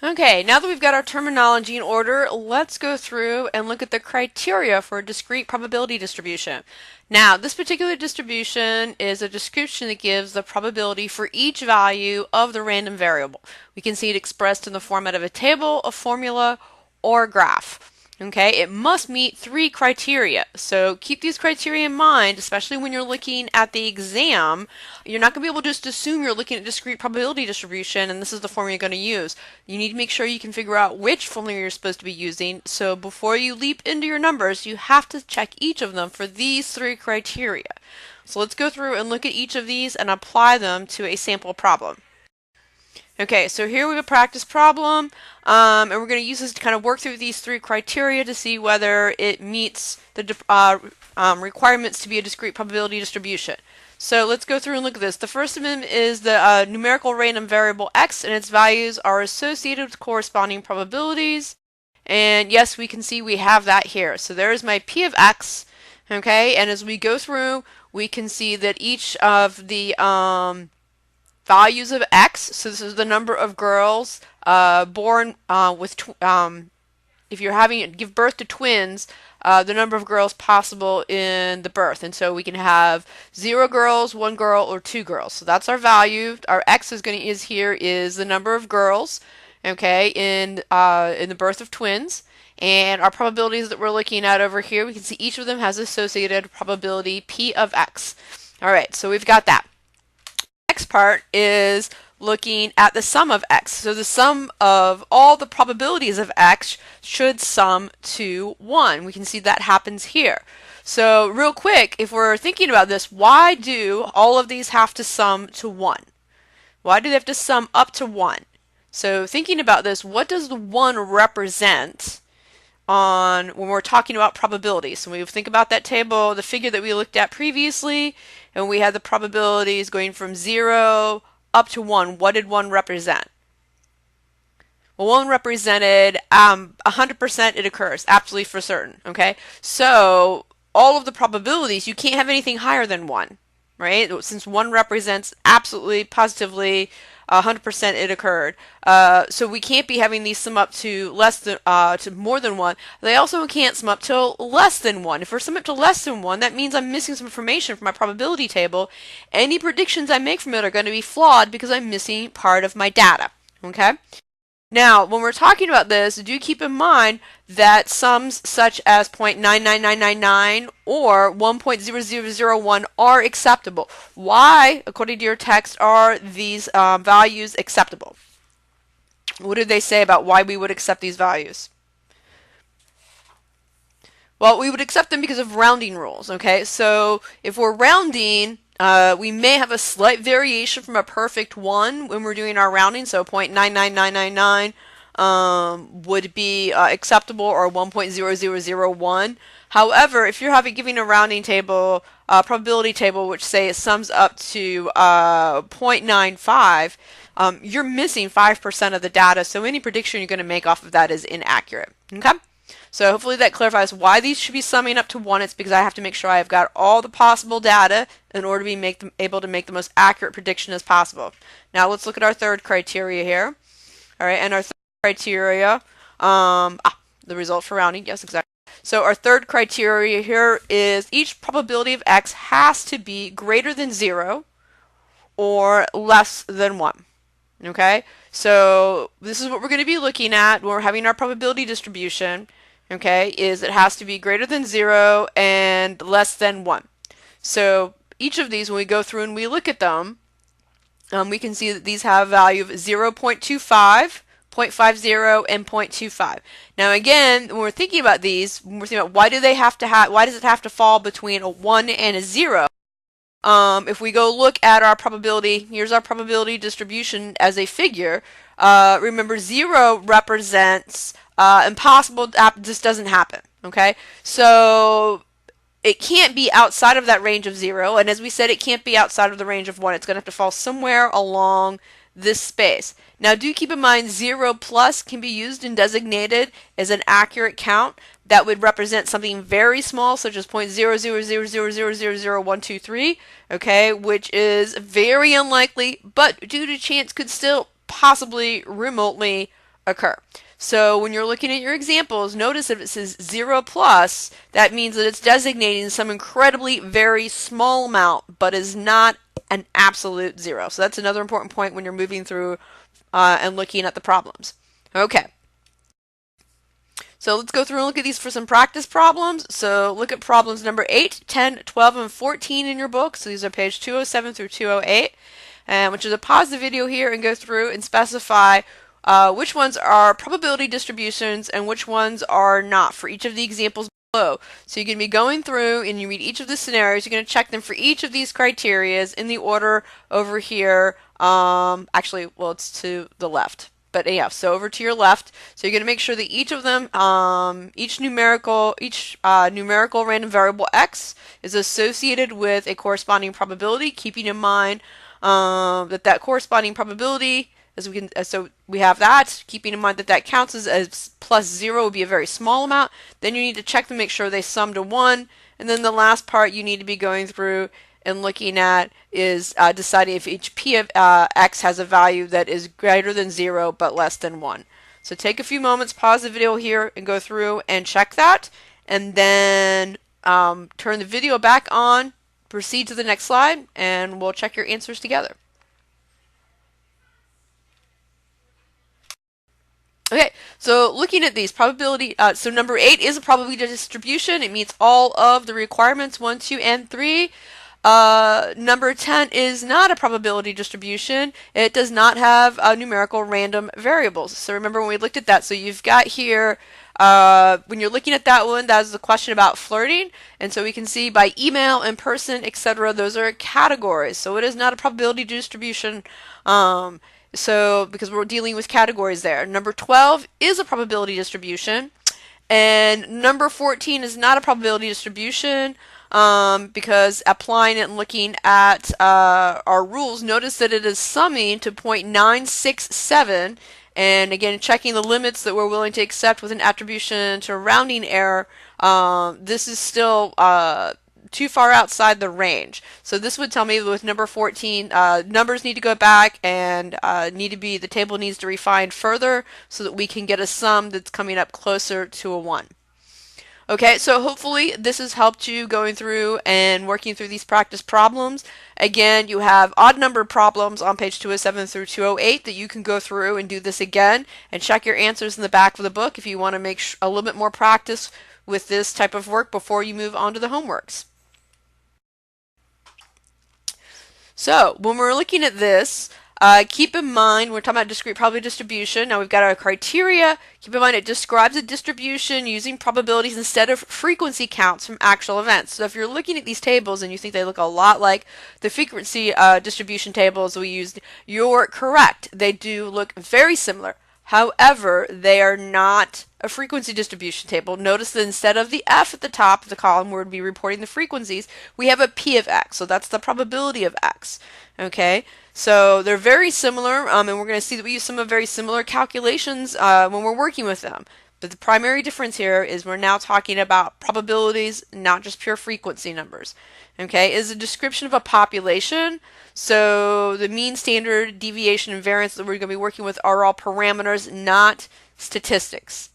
Okay, now that we've got our terminology in order, let's go through and look at the criteria for a discrete probability distribution. Now, this particular distribution is a description that gives the probability for each value of the random variable. We can see it expressed in the format of a table, a formula, or a graph. Okay, it must meet three criteria. So keep these criteria in mind, especially when you're looking at the exam. You're not going to be able to just assume you're looking at discrete probability distribution and this is the formula you're going to use. You need to make sure you can figure out which formula you're supposed to be using. So before you leap into your numbers, you have to check each of them for these three criteria. So let's go through and look at each of these and apply them to a sample problem. Okay, so here we have a practice problem, and we're going to use this to kind of work through these three criteria to see whether it meets the requirements to be a discrete probability distribution. So let's go through and look at this. The first of them is the numerical random variable x, and its values are associated with corresponding probabilities. And yes, we can see we have that here. So there's my p of x, okay, and as we go through, we can see that each of the values of x, so this is the number of girls born if you're give birth to twins, the number of girls possible in the birth. And so we can have 0 girls, 1 girl, or 2 girls. So that's our value. Our x is the number of girls, okay, in the birth of twins. And our probabilities that we're looking at over here, we can see each of them has associated probability p of x. All right, so we've got that. Next part is looking at the sum of x. So the sum of all the probabilities of x should sum to 1. We can see that happens here. So real quick, if we're thinking about this, why do all of these have to sum to 1? Why do they have to sum up to 1? So thinking about this, what does the 1 represent when we're talking about probabilities? So when we think about that table, the figure that we looked at previously, and we had the probabilities going from 0 up to 1. What did 1 represent? Well, 1 represented 100% it occurs, absolutely for certain, okay? So all of the probabilities, you can't have anything higher than 1, right? Since 1 represents absolutely, positively, 100% it occurred. So we can't be having these sum up to to more than 1. They also can't sum up to less than 1. If we're sum up to less than 1, that means I'm missing some information from my probability table. Any predictions I make from it are going to be flawed because I'm missing part of my data. Okay? Now, when we're talking about this, do keep in mind that sums such as 0.99999 or 1.0001 are acceptable. Why, according to your text, are these values acceptable? What did they say about why we would accept these values? Well, we would accept them because of rounding rules, okay? So if we're rounding, we may have a slight variation from a perfect 1 when we're doing our rounding, so 0.99999 would be acceptable, or 1.0001. However, if you're giving a rounding table, probability table, which say it sums up to 0.95, you're missing 5% of the data, so any prediction you're going to make off of that is inaccurate. Okay? So hopefully that clarifies why these should be summing up to 1. It's because I have to make sure I've got all the possible data in order to be able to make the most accurate prediction as possible. Now let's look at our third criteria here. All right, and our third criteria, the result for rounding, yes, exactly. So our third criteria here is each probability of x has to be greater than 0 or less than 1. Okay, so this is what we're going to be looking at when we're having our probability distribution. Okay, is it has to be greater than 0 and less than 1. So each of these, when we go through and we look at them, we can see that these have a value of 0.25, 0.50, and 0.25. Now again, when we're thinking about these, when we're thinking about why does it have to fall between a 1 and a 0? If we go look at our probability, here's our probability distribution as a figure. Remember, 0 represents impossible. This doesn't happen. Okay, so it can't be outside of that range of 0, and as we said, it can't be outside of the range of 1. It's going to have to fall somewhere along this space. Now, do keep in mind 0 plus can be used and designated as an accurate count. That would represent something very small, such as 0.00000000123, okay, which is very unlikely, but due to chance could still possibly remotely occur. So when you're looking at your examples, notice if it says 0 plus, that means that it's designating some incredibly very small amount, but is not an absolute 0. So that's another important point when you're moving through and looking at the problems. Okay. So let's go through and look at these for some practice problems. So look at problems number 8, 10, 12, and 14 in your book. So these are page 207 through 208, which is a pause the video here and go through and specify which ones are probability distributions and which ones are not for each of the examples below. So you're going to be going through and you read each of the scenarios. You're going to check them for each of these criterias in the order over here. Actually, well, it's to the left. But yeah, so over to your left. So you're going to make sure that each of them, each numerical random variable x is associated with a corresponding probability, keeping in mind that corresponding probability, so we have that, keeping in mind that counts as plus 0 would be a very small amount. Then you need to check to make sure they sum to 1. And then the last part you need to be going through and looking at is deciding if each p of x has a value that is greater than 0 but less than 1. So take a few moments, pause the video here, and go through and check that. And then turn the video back on, proceed to the next slide, and we'll check your answers together. Okay, so looking at these probability, so number 8 is a probability distribution. It meets all of the requirements 1, 2, and 3. Number 10 is not a probability distribution. It does not have numerical random variables. So remember when we looked at that, so you've got here, when you're looking at that one, that was the question about flirting. And so we can see by email, in person, etc., those are categories. So it is not a probability distribution. So because we're dealing with categories there. Number 12 is a probability distribution. And number 14 is not a probability distribution because applying it and looking at our rules, notice that it is summing to 0.967. And again, checking the limits that we're willing to accept with an attribution to rounding error, this is still too far outside the range. So this would tell me with number 14, numbers need to go back and the table needs to refine further so that we can get a sum that's coming up closer to a 1. Okay, so hopefully this has helped you going through and working through these practice problems. Again, you have odd number problems on page 207 through 208 that you can go through and do this again and check your answers in the back of the book if you want to make a little bit more practice with this type of work before you move on to the homeworks. So when we're looking at this, keep in mind we're talking about discrete probability distribution. Now we've got our criteria. Keep in mind it describes a distribution using probabilities instead of frequency counts from actual events. So if you're looking at these tables and you think they look a lot like the frequency distribution tables we used, you're correct. They do look very similar. However, they are not a frequency distribution table. Notice that instead of the F at the top of the column where we'd be reporting the frequencies, we have a P of X. So that's the probability of X. Okay, so they're very similar, and we're going to see that we use some of very similar calculations when we're working with them. But the primary difference here is we're now talking about probabilities, not just pure frequency numbers. Okay, is a description of a population. So the mean, standard, deviation, and variance that we're going to be working with are all parameters, not statistics.